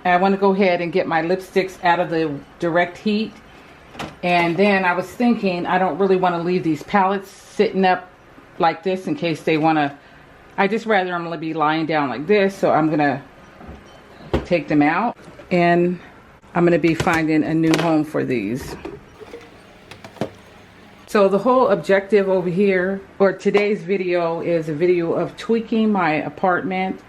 I want to go ahead and get my lipsticks out of the direct heat. And then I was thinking, I don't really want to leave these palettes sitting up like this in case they want to. I just rather them to be lying down like this. So I'm going to take them out. And I'm going to be finding a new home for these. So the whole objective over here, or today's video, is a video of tweaking my apartment,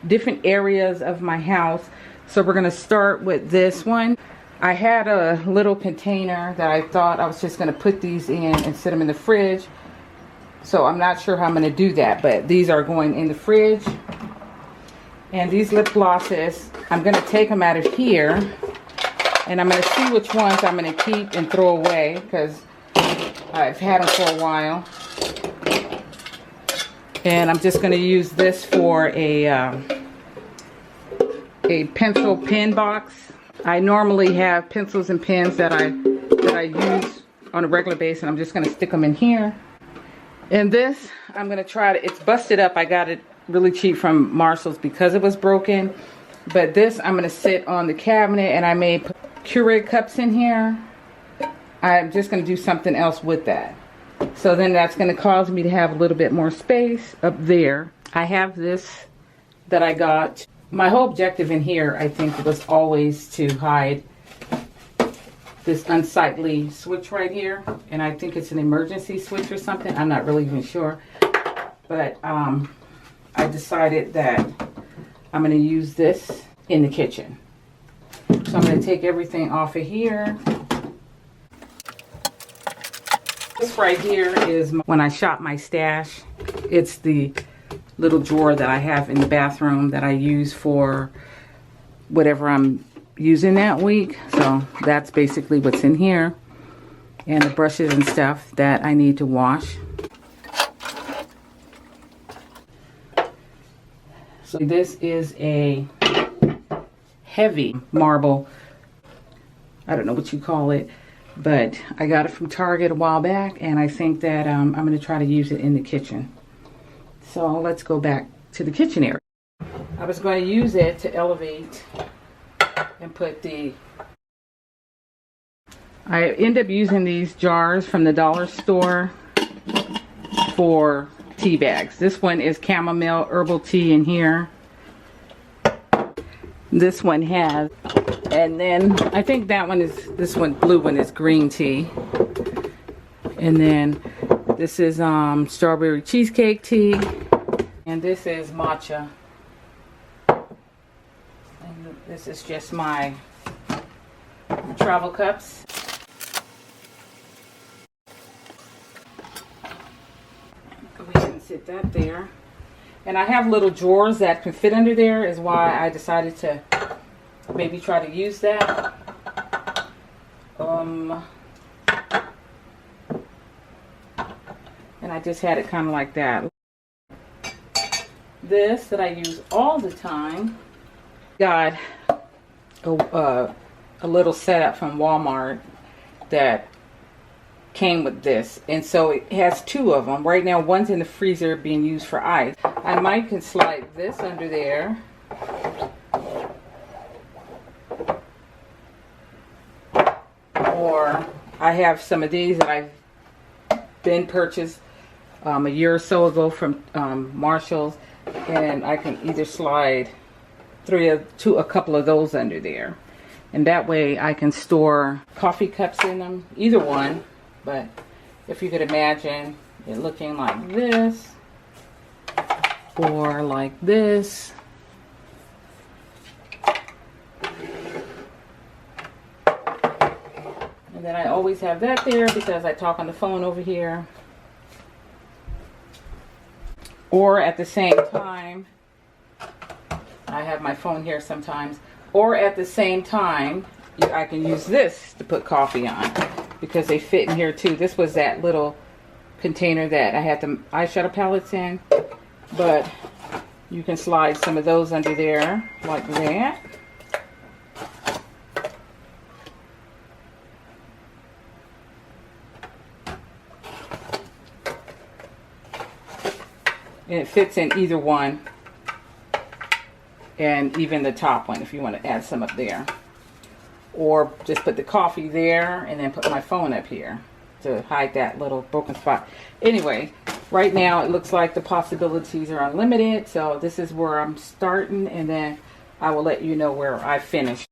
different areas of my house. So we're going to start with this one. I had a little container that I thought I was just going to put these in and set them in the fridge. So I'm not sure how I'm going to do that, but these are going in the fridge. And these lip glosses, I'm going to take them out of here. And I'm going to see which ones I'm going to keep and throw away, because I've had them for a while. And I'm just going to use this for a pencil pen box. I normally have pencils and pens that I use on a regular basis, and I'm just going to stick them in here. And this, I'm going to try to, it's busted up. I got it really cheap from Marshall's because it was broken. But this, I'm going to sit on the cabinet, and I may put Keurig cups in here. I'm just going to do something else with that. So then that's going to cause me to have a little bit more space up there. I have this that I got. My whole objective in here, I think, was always to hide this unsightly switch right here. And I think it's an emergency switch or something. I'm not really even sure. But I decided that I'm going to use this in the kitchen. So I'm going to take everything off of here. This right here is when I shop my stash. It's the little drawer that I have in the bathroom that I use for whatever I'm using that week. So that's basically what's in here. And the brushes and stuff that I need to wash. So this is a heavy marble. I don't know what you call it, but I got it from Target a while back, and I think that I'm going to try to use it in the kitchen. So let's go back to the kitchen area. I was going to use it to elevate and put the... I end up using these jars from the dollar store for tea bags. This one is chamomile herbal tea in here. This one has, and then I think that one is, this one, blue one is green tea. And then this is strawberry cheesecake tea. And this is matcha. And this is just my travel cups. Go ahead and sit that there. And I have little drawers that can fit under there, is why I decided to maybe try to use that. And I just had it kind of like that. This that I use all the time, got a little setup from Walmart that came with this, and so it has two of them. Right now one's in the freezer being used for ice. I might can slide this under there. Or I have some of these that I've been purchased a year or so ago from Marshall's, and I can either slide a couple of those under there, and that way I can store coffee cups in them, either one. But if you could imagine it looking like this or like this. And then I always have that there because I talk on the phone over here. Or at the same time, I have my phone here sometimes. Or at the same time, I can use this to put coffee on, because they fit in here too. This was that little container that I had the eyeshadow palettes in, but you can slide some of those under there like that. And it fits in either one. and even the top one if you want to add some up there. Or just put the coffee there and then put my phone up here to hide that little broken spot. Anyway, right now it looks like the possibilities are unlimited. So this is where I'm starting, and then I will let you know where I finish.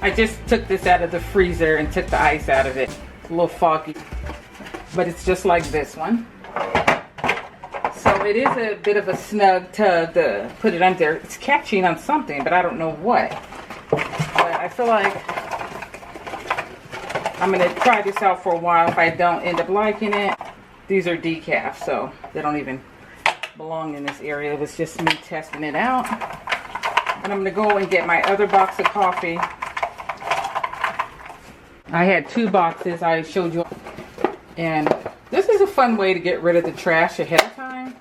I just took this out of the freezer and took the ice out of it. It's a little foggy, but it's just like this one. So it is a bit of a snug tug to put it under. It's catching on something, but I don't know what. But I feel like I'm going to try this out for a while. If I don't end up liking it, these are decaf, so they don't even belong in this area. It was just me testing it out. And I'm going to go and get my other box of coffee. I had 2 boxes I showed you, and this is a fun way to get rid of the trash ahead of time.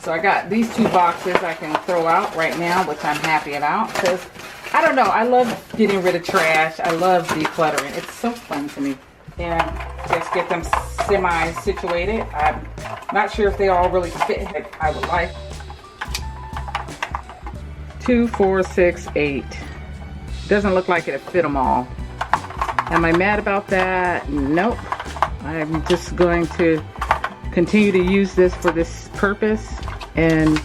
So I got these 2 boxes I can throw out right now, which I'm happy about, because I don't know, I love getting rid of trash. I love decluttering. It's so fun to me. And just get them semi-situated. I'm not sure if they all really fit like I would like. 2, 4, 6, 8. Doesn't look like it'll fit them all. Am I mad about that? Nope. I'm just going to continue to use this for this purpose. And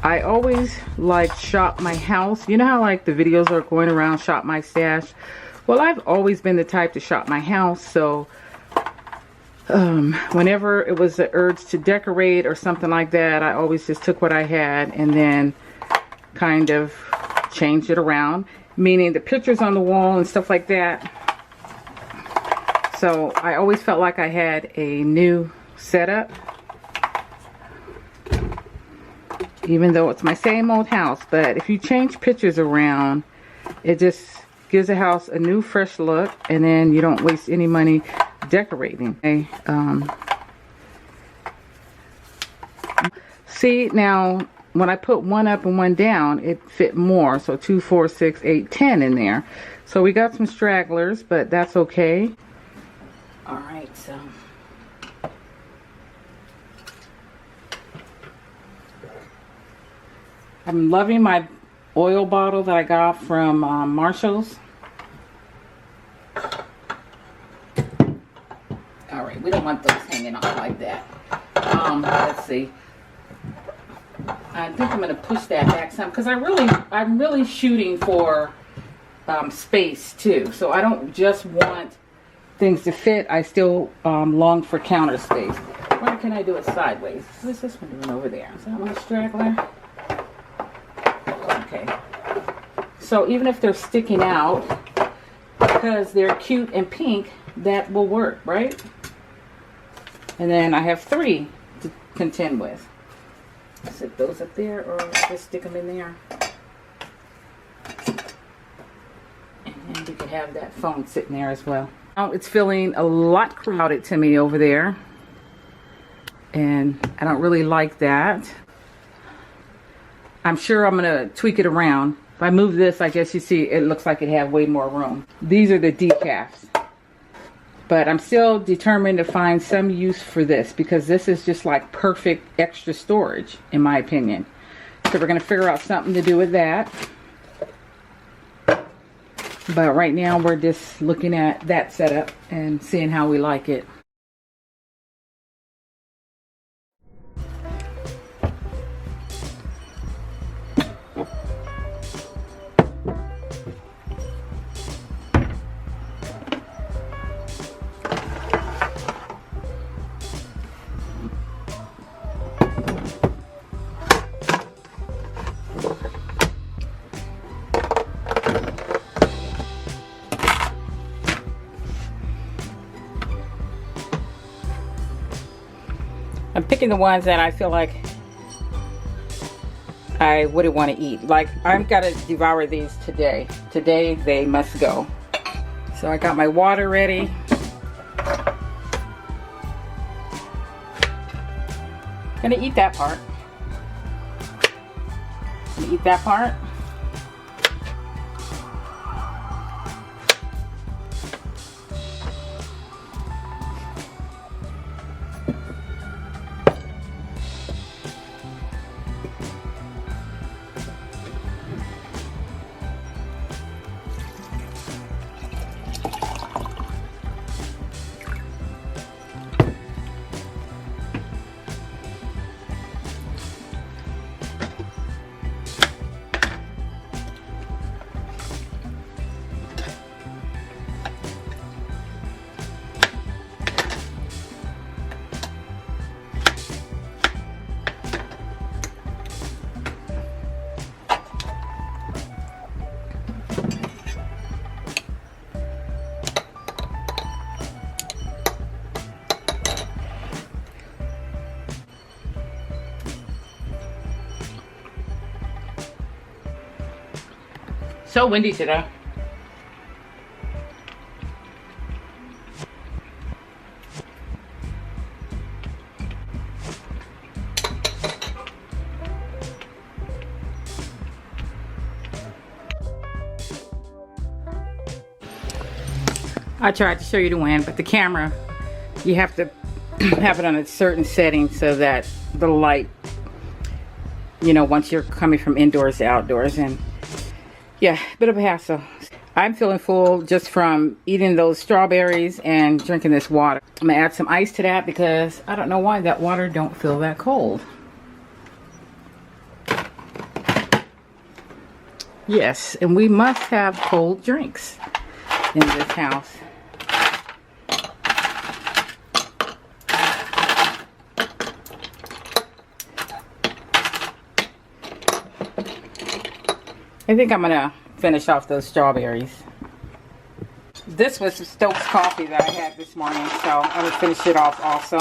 I always like shop my house. You know how like the videos are going around shop my stash? Well, I've always been the type to shop my house. So whenever it was the urge to decorate or something like that, I always just took what I had and then kind of changed it around, meaning the pictures on the wall and stuff like that. So I always felt like I had a new setup, even though it's my same old house. But if you change pictures around, it just gives the house a new fresh look, and then you don't waste any money decorating. Okay. See, now when I put one up and one down, it fit more. So 2, 4, 6, 8, 10 in there. So we got some stragglers, but that's okay. All right, so I'm loving my oil bottle that I got from Marshall's. All right, we don't want those hanging off like that. Let's see. I think I'm going to push that back some because I'm really shooting for space too. So I don't just want things to fit. I still long for counter space. Why can I do it sideways? What's this one doing over there? Is that one a straggler? Okay. So even if they're sticking out, because they're cute and pink, that will work, right? And then I have 3 to contend with. Sit those up there, or just stick them in there. And then we could have that phone sitting there as well. Now it's feeling a lot crowded to me over there, and I don't really like that. I'm sure I'm gonna tweak it around. If I move this, I guess you see it looks like it had way more room. These are the decafs. But I'm still determined to find some use for this, because this is just like perfect extra storage, in my opinion. So we're going to figure out something to do with that. But right now we're just looking at that setup and seeing how we like it. I'm picking the ones that I feel like I wouldn't want to eat. Like, I've got to devour these today. Today they must go. So I got my water ready. Gonna eat that part. Gonna eat that part. So windy today. I tried to show you the wind, but the camera, you have to have it on a certain setting so that the light, you know, once you're coming from indoors to outdoors, and yeah, bit of a hassle. I'm feeling full just from eating those strawberries and drinking this water. I'm gonna add some ice to that because I don't know why that water don't feel that cold. Yes, and we must have cold drinks in this house. I think I'm gonna finish off those strawberries. This was the Stokes coffee that I had this morning, so I'm gonna finish it off also.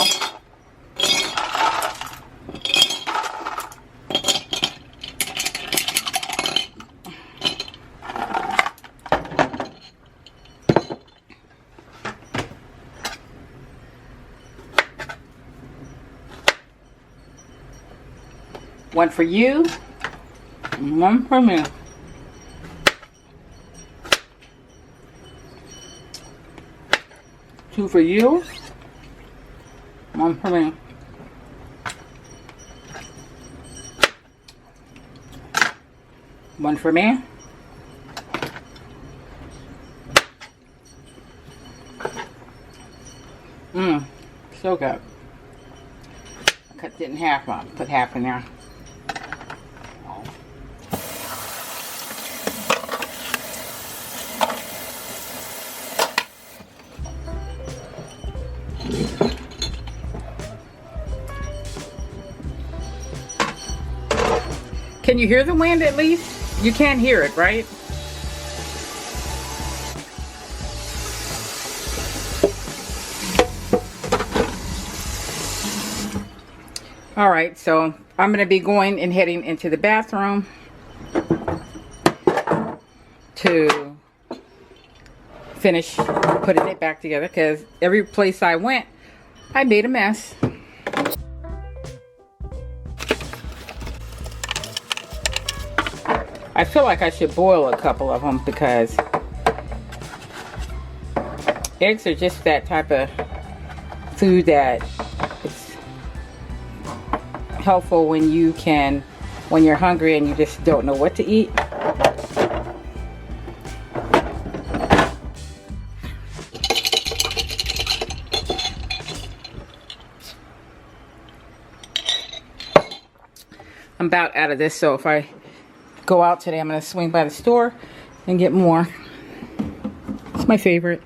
One for you, and one for me. Two for you, one for me. One for me. So good. I cut it in half, I'll put half in there. Can you hear the wind at least? You can't hear it, right? All right, so I'm gonna be going and heading into the bathroom to finish putting it back together because every place I went, I made a mess. I feel like I should boil a couple of them because eggs are just that type of food that it's helpful when you're hungry and you just don't know what to eat. I'm about out of this, so if I go out today, I'm going to swing by the store and get more. It's my favorite.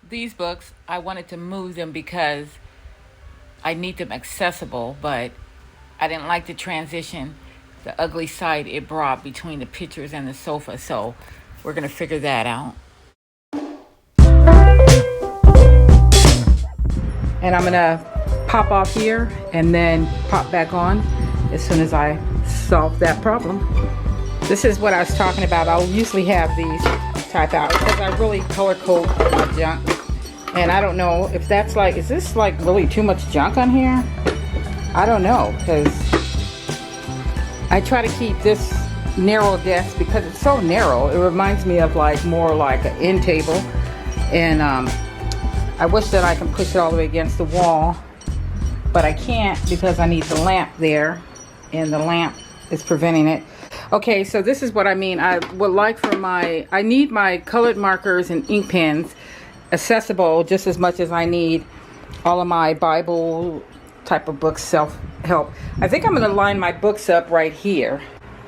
these books, I wanted to move them because I need them accessible, but I didn't like the transition, the ugly sight it brought between the pictures and the sofa. So we're going to figure that out. And I'm going to pop off here and then pop back on as soon as I solve that problem. This is what I was talking about. I'll usually have these type out because I really color code my junk. And I don't know if that's like, is this like really too much junk on here? I don't know, because I try to keep this narrow desk because it's so narrow. It reminds me of like more like an end table. And I wish that I can push it all the way against the wall, but I can't because I need the lamp there, and the lamp is preventing it. Okay, so this is what I mean. I would like for I need my colored markers and ink pens accessible just as much as I need all of my Bible type of books, self-help. I think I'm going to line my books up right here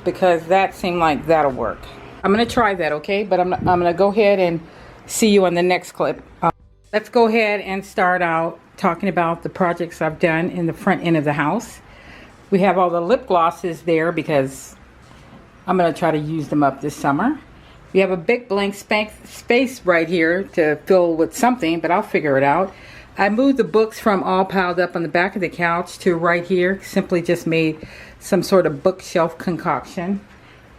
because that seemed like that'll work. I'm going to try that, okay? But I'm going to go ahead and see you on the next clip. Let's go ahead and start out talking about the projects I've done in the front end of the house. We have all the lip glosses there because I'm going to try to use them up this summer. We have a big blank space right here to fill with something, but I'll figure it out. I moved the books from all piled up on the back of the couch to right here. Simply just made some sort of bookshelf concoction.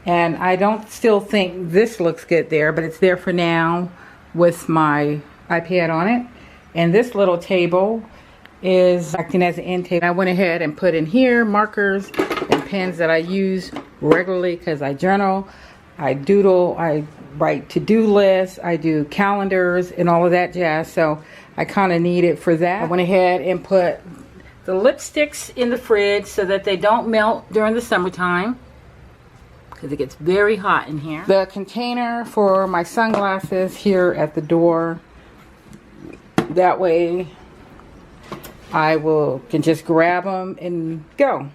And I don't still think this looks good there, but it's there for now with my iPad on it. And this little table is acting as an end table. I went ahead and put in here markers and pens that I use regularly because I journal, I doodle, I write to-do lists, I do calendars and all of that jazz. So I kind of need it for that. I went ahead and put the lipsticks in the fridge so that they don't melt during the summertime because it gets very hot in here. The container for my sunglasses here at the door. That way I can just grab them and go.